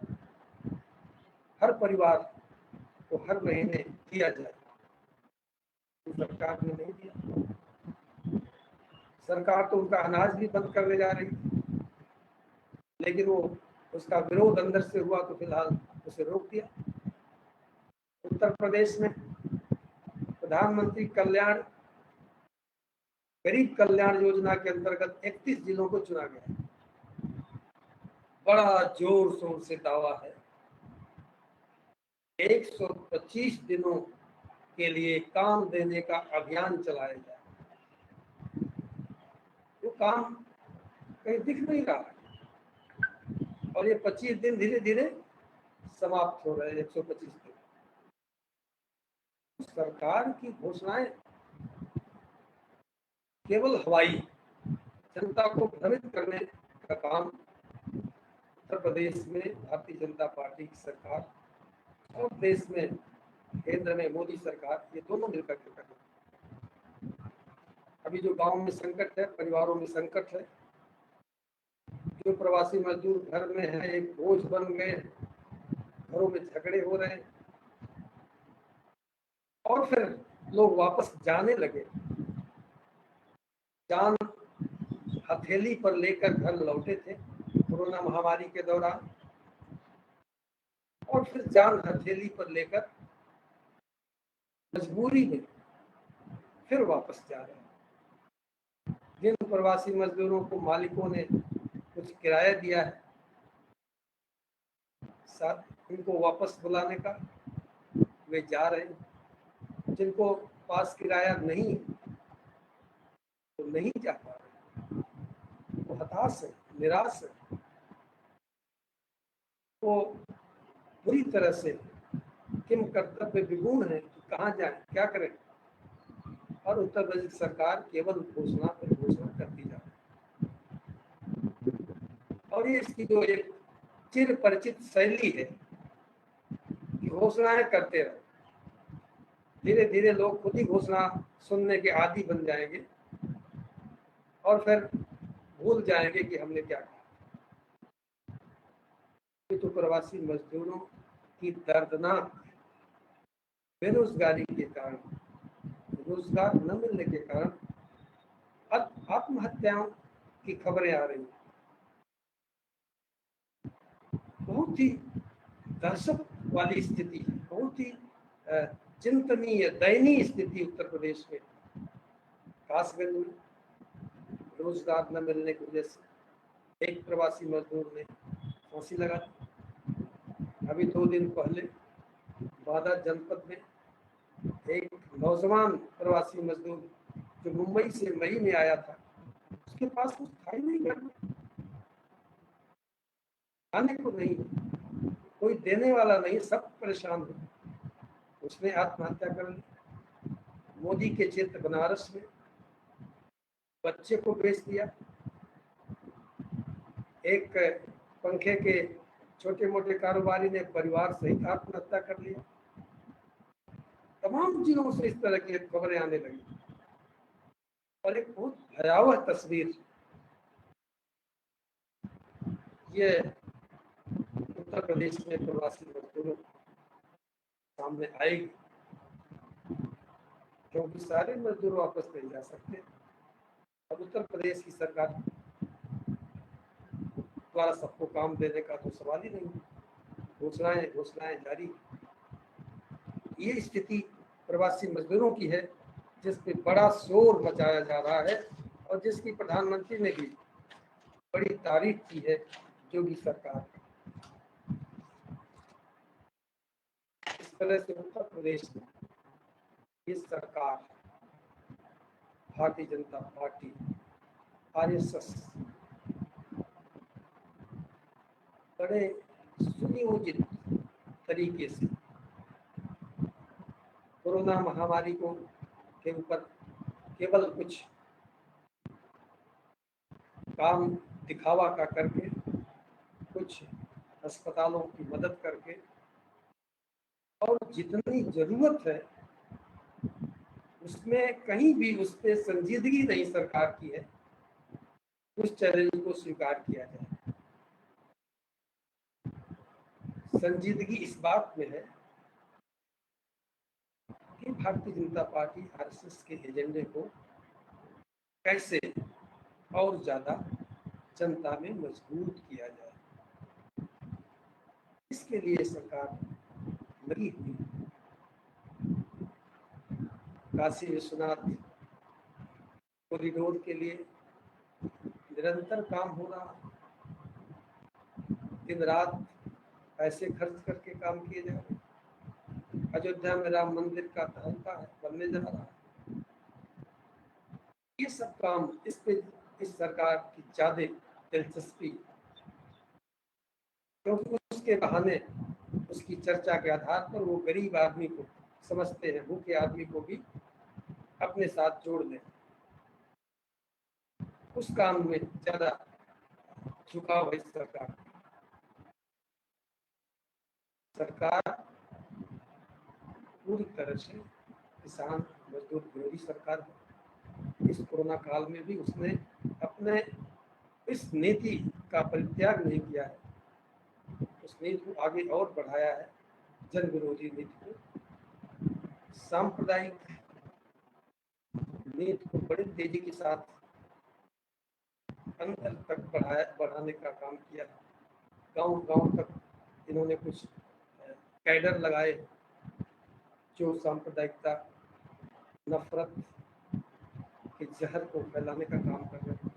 हर परिवार को हर महीने दिया जाए। सरकार ने नहीं दिया। सरकार तो उनका अनाज भी बंद करने जा रही थी, लेकिन वो उसका विरोध अंदर से हुआ तो फिलहाल उसे रोक दिया। उत्तर प्रदेश में प्रधानमंत्री गरीब कल्याण योजना के अंतर्गत 31 जिलों को चुना गया। बड़ा जोर शोर से दावा है 125 दिनों के लिए काम देने का अभियान चलाया जाए। वो काम कहीं दिख नहीं रहा है और ये 25 दिन धीरे धीरे समाप्त हो रहे हैं। 125 दिन सरकार की घोषणाएं केवल हवाई, जनता को भ्रमित करने का काम उत्तर प्रदेश में भारतीय जनता पार्टी की सरकार और देश में केंद्र में मोदी सरकार, ये दोनों मिलकर के कर रहे हैं। अभी जो गांव में संकट है, परिवारों में संकट है, जो प्रवासी मजदूर घर में है एक बोझ बन गए, घरों में झगड़े हो रहे हैं और फिर लोग वापस जाने लगे, जान हथेली पर लेकर घर लौटे थे कोरोना महामारी के दौरान, और फिर जान हथेली पर लेकर मजबूरी में फिर वापस जा रहे हैं। जिन प्रवासी मजदूरों को मालिकों ने कुछ किराया दिया है, साथ उनको वापस बुलाने का, वे जा रहे हैं। जिनको पास किराया नहीं तो नहीं जा पा रहे, वो हताश है, निराश है, वो पूरी तरह से किम कर्तव्य विगुण है कि कहाँ जाए, क्या करें। और उत्तर प्रदेश सरकार केवल घोषणा पर घोषणा करती जा रही है और ये इसकी जो एक चिर परिचित शैली है कि घोषणाएं करते रहे, धीरे धीरे लोग खुद ही घोषणा सुनने के आदी बन जाएंगे और फिर भूल जाएंगे कि हमने क्या कहा। तो प्रवासी मजदूरों की दर्दनाक बेरोजगारी के कारण, रोजगार न मिलने के कारण आत्महत्याओं की खबरें आ रही हैं। बहुत ही दहशत वाली स्थिति, बहुत ही चिंतनीय दयनीय स्थिति उत्तर प्रदेश में। कासगंज में रोजगार न मिलने की वजह से एक प्रवासी मजदूर ने फांसी लगा दी। अभी 2 दिन पहले बांदा जनपद में एक नौजवान प्रवासी मजदूर जो मुंबई से मई में आया था, उसके पास कुछ था ही नहीं घर में, खाने को नहीं, कोई देने वाला नहीं, सब परेशान हो, उसने आत्महत्या कर ली। मोदी के क्षेत्र बनारस में बच्चे को बेच दिया। एक पंखे के छोटे मोटे कारोबारी ने परिवार सहित आत्महत्या कर लिया। तमाम जिलों से इस तरह की खबरें आने लगी और एक बहुत भयावह तस्वीर ये उत्तर प्रदेश में प्रवासी मजदूरों सामने आएगी, क्योंकि सारे मजदूर वापस नहीं जा सकते। अब उत्तर प्रदेश की सरकार द्वारा सबको काम देने का तो सवाल ही नहीं, घोषणाएं जारी। ये स्थिति प्रवासी मजदूरों की है जिस पे बड़ा शोर मचाया जा रहा है और जिसकी प्रधानमंत्री ने भी बड़ी तारीफ की है योगी सरकार। इस तरह से उत्तर प्रदेश में ये सरकार, भारतीय जनता पार्टी, आरएसएस बड़े सुनियोजित तरीके से कोरोना महामारी को के ऊपर केवल कुछ काम दिखावा का करके, कुछ अस्पतालों की मदद करके, और जितनी जरूरत है उसमें कहीं भी उस पर संजीदगी नहीं सरकार की है, उस चैलेंज को स्वीकार किया जाए। संजीदगी इस बात में है कि भारतीय जनता पार्टी आरएसएस के एजेंडे को कैसे और ज्यादा जनता में मजबूत किया जाए, इसके लिए सरकार लगी हुई। काशी विश्वनाथ कॉरिडोर के लिए निरंतर काम हो रहा, दिन रात पैसे खर्च करके काम किए जा रहे। अयोध्या में राम मंदिर का तहलका है, बनने जा रहा है। ये सब काम इस पे इस सरकार की ज्यादा दिलचस्पी, क्योंकि उसके बहाने, उसकी चर्चा के आधार पर वो गरीब आदमी को समझते हैं, भूखे आदमी को भी अपने साथ जोड़ लें। उस काम में ज्यादा झुकाव है सरकार। सरकार पूरी तरह से किसान मजदूर विरोधी सरकार है। इस कोरोना काल में भी उसने अपने इस नीति का परित्याग नहीं किया है, उस नीति को आगे और बढ़ाया है, जन विरोधी नीति को, सांप्रदायिक नीति को बड़ी तेजी के साथ अंदर तक बढ़ाने का काम किया। गांव-गांव तक इन्होंने कुछ कैडर लगाए जो सांप्रदायिकता, नफरत के जहर को फैलाने का काम कर रहे हैं।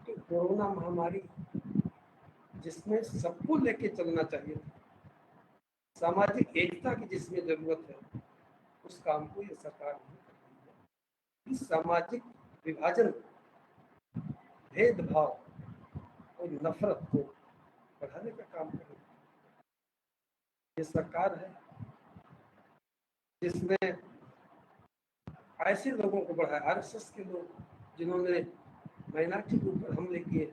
तो कोरोना महामारी जिसमें सबको लेके चलना चाहिए, सामाजिक एकता की जिसमें जरूरत है, उस काम को ये सरकार नहीं कर रही है। इस सामाजिक विभाजन, भेदभाव और नफरत को बढ़ाने का काम कर रही है। ये सरकार है जिसने ऐसे लोगों को बढ़ाया, आरएसएस के लोग जिन्होंने माइनॉरिटी के ऊपर हमले किए,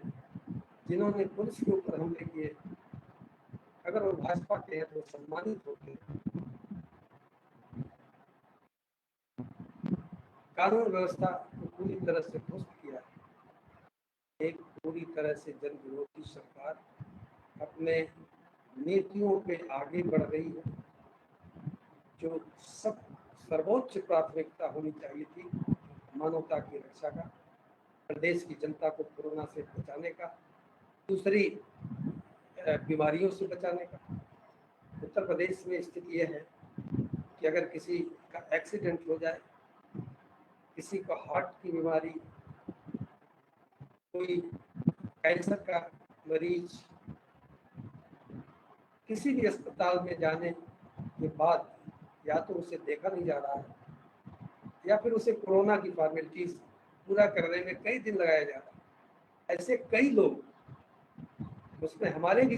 जिन्होंने पुलिस के ऊपर हमले किए, अगर वो भाजपा के हैं तो सम्मानित होते हैं। कानून व्यवस्था को पूरी तरह से ध्वस्त किया। एक पूरी तरह से जन विरोधी सरकार अपने नीतियों पे आगे बढ़ रही है। जो सब सर्वोच्च प्राथमिकता होनी चाहिए थी, मानवता की रक्षा का, प्रदेश की जनता को कोरोना से बचाने का, दूसरी बीमारियों से बचाने का। उत्तर प्रदेश में स्थिति यह है कि अगर किसी का एक्सीडेंट हो जाए, किसी को हार्ट की बीमारी, कोई कैंसर का मरीज किसी भी अस्पताल में जाने के बाद या तो उसे देखा नहीं जा रहा है या फिर उसे कोरोना की फॉर्मेलिटीज पूरा करने में कई दिन लगाया जा रहा है। ऐसे कई लोग, उसमें हमारे भी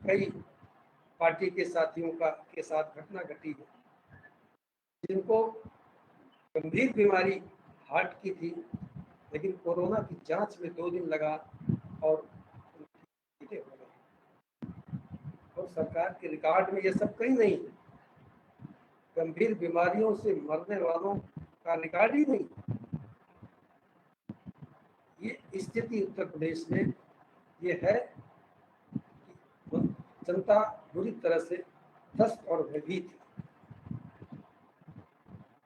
कई पार्टी के साथियों के साथ घटना घटी है, जिनको गंभीर बीमारी हार्ट की थी, लेकिन कोरोना की जांच में 2 दिन लगा और सरकार के रिकॉर्ड में ये सब कहीं नहीं है। गंभीर बीमारियों से मरने वालों का रिकॉर्ड ही नहीं। ये स्थिति उत्तर प्रदेश में ये है कि जनता बुरी तरह से त्रस्त और भयभीत है।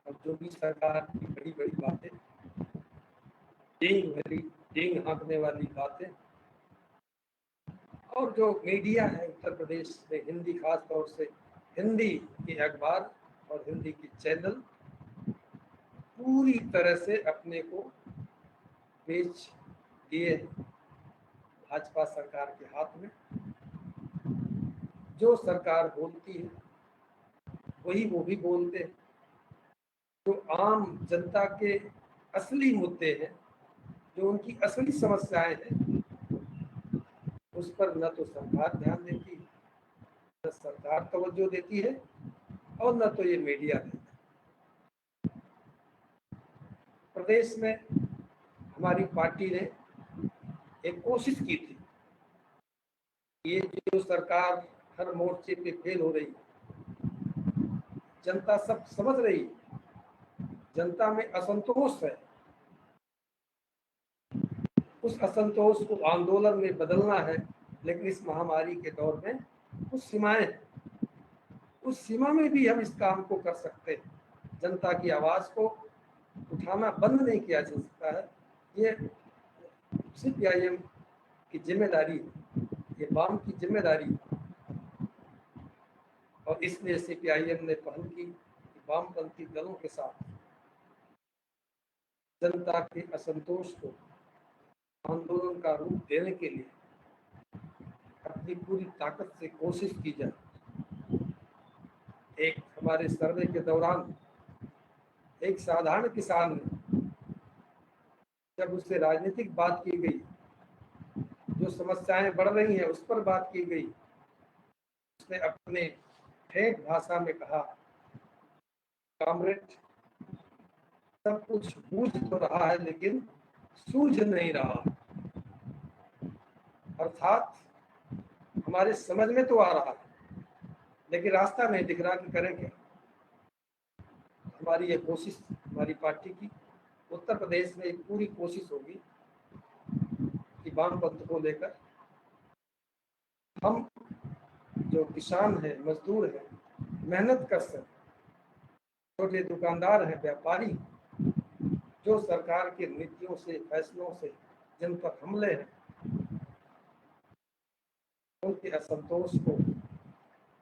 और जो भी सरकार की बड़ी बड़ी बातें, टींग हाँकने वाली बातें, और जो मीडिया है उत्तर प्रदेश में, हिंदी, खास तौर से हिंदी के अखबार और हिंदी के चैनल पूरी तरह से अपने को बेच दिए भाजपा सरकार के हाथ में। जो सरकार बोलती है वही वो भी बोलते हैं। जो आम जनता के असली मुद्दे हैं, जो उनकी असली समस्याएं हैं, उस पर न तो सरकार ध्यान देती है, न सरकार तवज्जो देती है, और न तो ये मीडिया देता है। प्रदेश में हमारी पार्टी ने एक कोशिश की थी, ये जो सरकार हर मोर्चे पे फेल हो रही, जनता सब समझ रही, जनता में असंतोष है, उस असंतोष को आंदोलन में बदलना है। लेकिन इस महामारी के दौर में कुछ सीमाएं हैं, उस सीमा में भी हम इस काम को कर सकते हैं। जनता की आवाज को उठाना बंद नहीं किया जा सकता है। ये सीपीआईएम की जिम्मेदारी, ये वाम की जिम्मेदारी, और इसलिए सीपीआईएम ने पहल की कि वामपंथी दलों के साथ जनता के असंतोष को आंदोलन का रूप देने के लिए अपनी पूरी ताकत से कोशिश की जाए। एक हमारे सर्वे के दौरान एक साधारण किसान ने, जब उससे राजनीतिक बात की गई, जो समस्याएं बढ़ रही हैं उस पर बात की गई, उसने अपने ठेठ भाषा में कहा, कामरेड, सब कुछ बूझ तो रहा है लेकिन सूझ नहीं रहा। अर्थात हमारे समझ में तो आ रहा है लेकिन रास्ता नहीं दिख रहा कि करें क्या। हमारी ये कोशिश, हमारी पार्टी की उत्तर प्रदेश में एक पूरी कोशिश होगी कि वामपंथ को लेकर हम जो किसान है, मजदूर है, मेहनत कश है, छोटे दुकानदार हैं, व्यापारी, जो सरकार के नीतियों से, फैसलों से जिन पर हमले हैं, उनके असंतोष को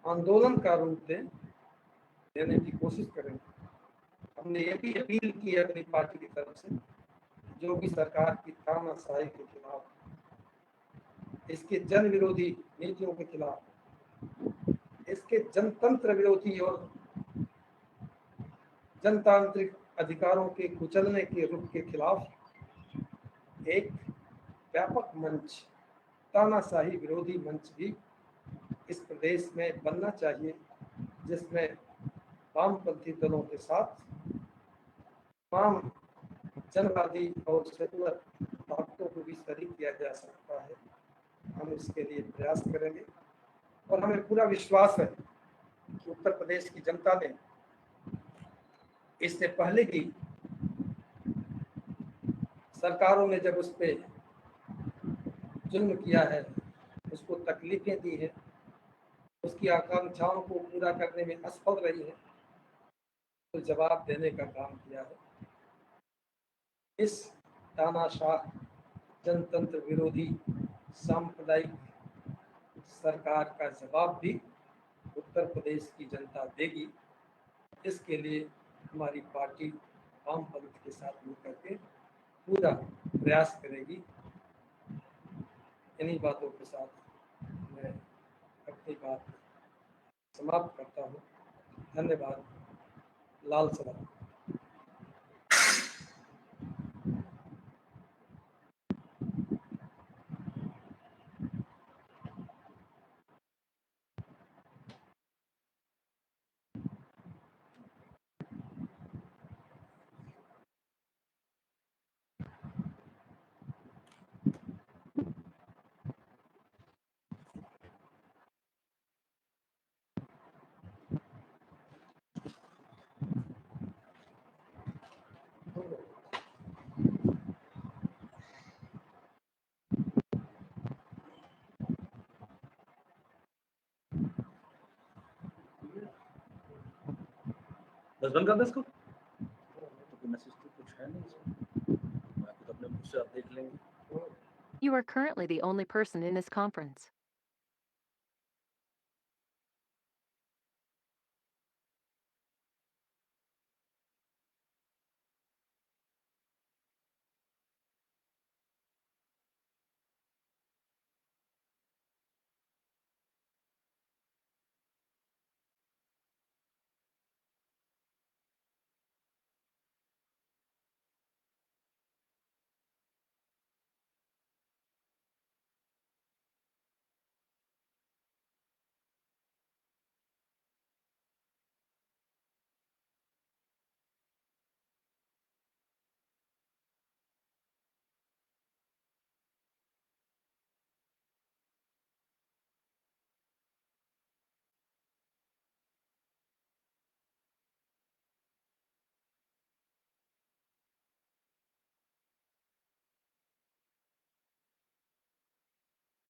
आंदोलन का रूप देने की कोशिश करेंगे। हमने ये भी अपील की है अपनी पार्टी की तरफ से, जो भी सरकार की तानाशाही के खिलाफ, इसके जन विरोधी नीतियों के खिलाफ, इसके जनतंत्र विरोधी और जनतांत्रिक अधिकारों के कुचलने के रुख के खिलाफ एक व्यापक मंच, तानाशाही विरोधी मंच भी इस प्रदेश में बनना चाहिए, जिसमें वामपंथी दलों के साथ तमाम जनवादी और सेकुलर ताकतों को भी शरीक किया जा सकता है। हम इसके लिए प्रयास करेंगे और हमें पूरा विश्वास है कि उत्तर प्रदेश की जनता ने इससे पहले की सरकारों ने जब उस पर जुल्म किया है, उसको तकलीफें दी है, उसकी आकांक्षाओं को पूरा करने में असफल रही है, तो जवाब देने का काम किया है। इस तानाशाह, जनतंत्र विरोधी, सांप्रदायिक सरकार का जवाब भी उत्तर प्रदेश की जनता देगी। इसके लिए हमारी पार्टी वामपंथ के साथ मिलकर के पूरा प्रयास करेगी। इन्हीं बातों के साथ मैं अपनी बात समाप्त करता हूँ। धन्यवाद। लाल सलाम। बस बंद कर दे इसको। तो मैसेज तो कुछ है नहीं इसमें, बाकी तो अपने मुझसे आप देख लेंगे। You are currently the only person in this conference.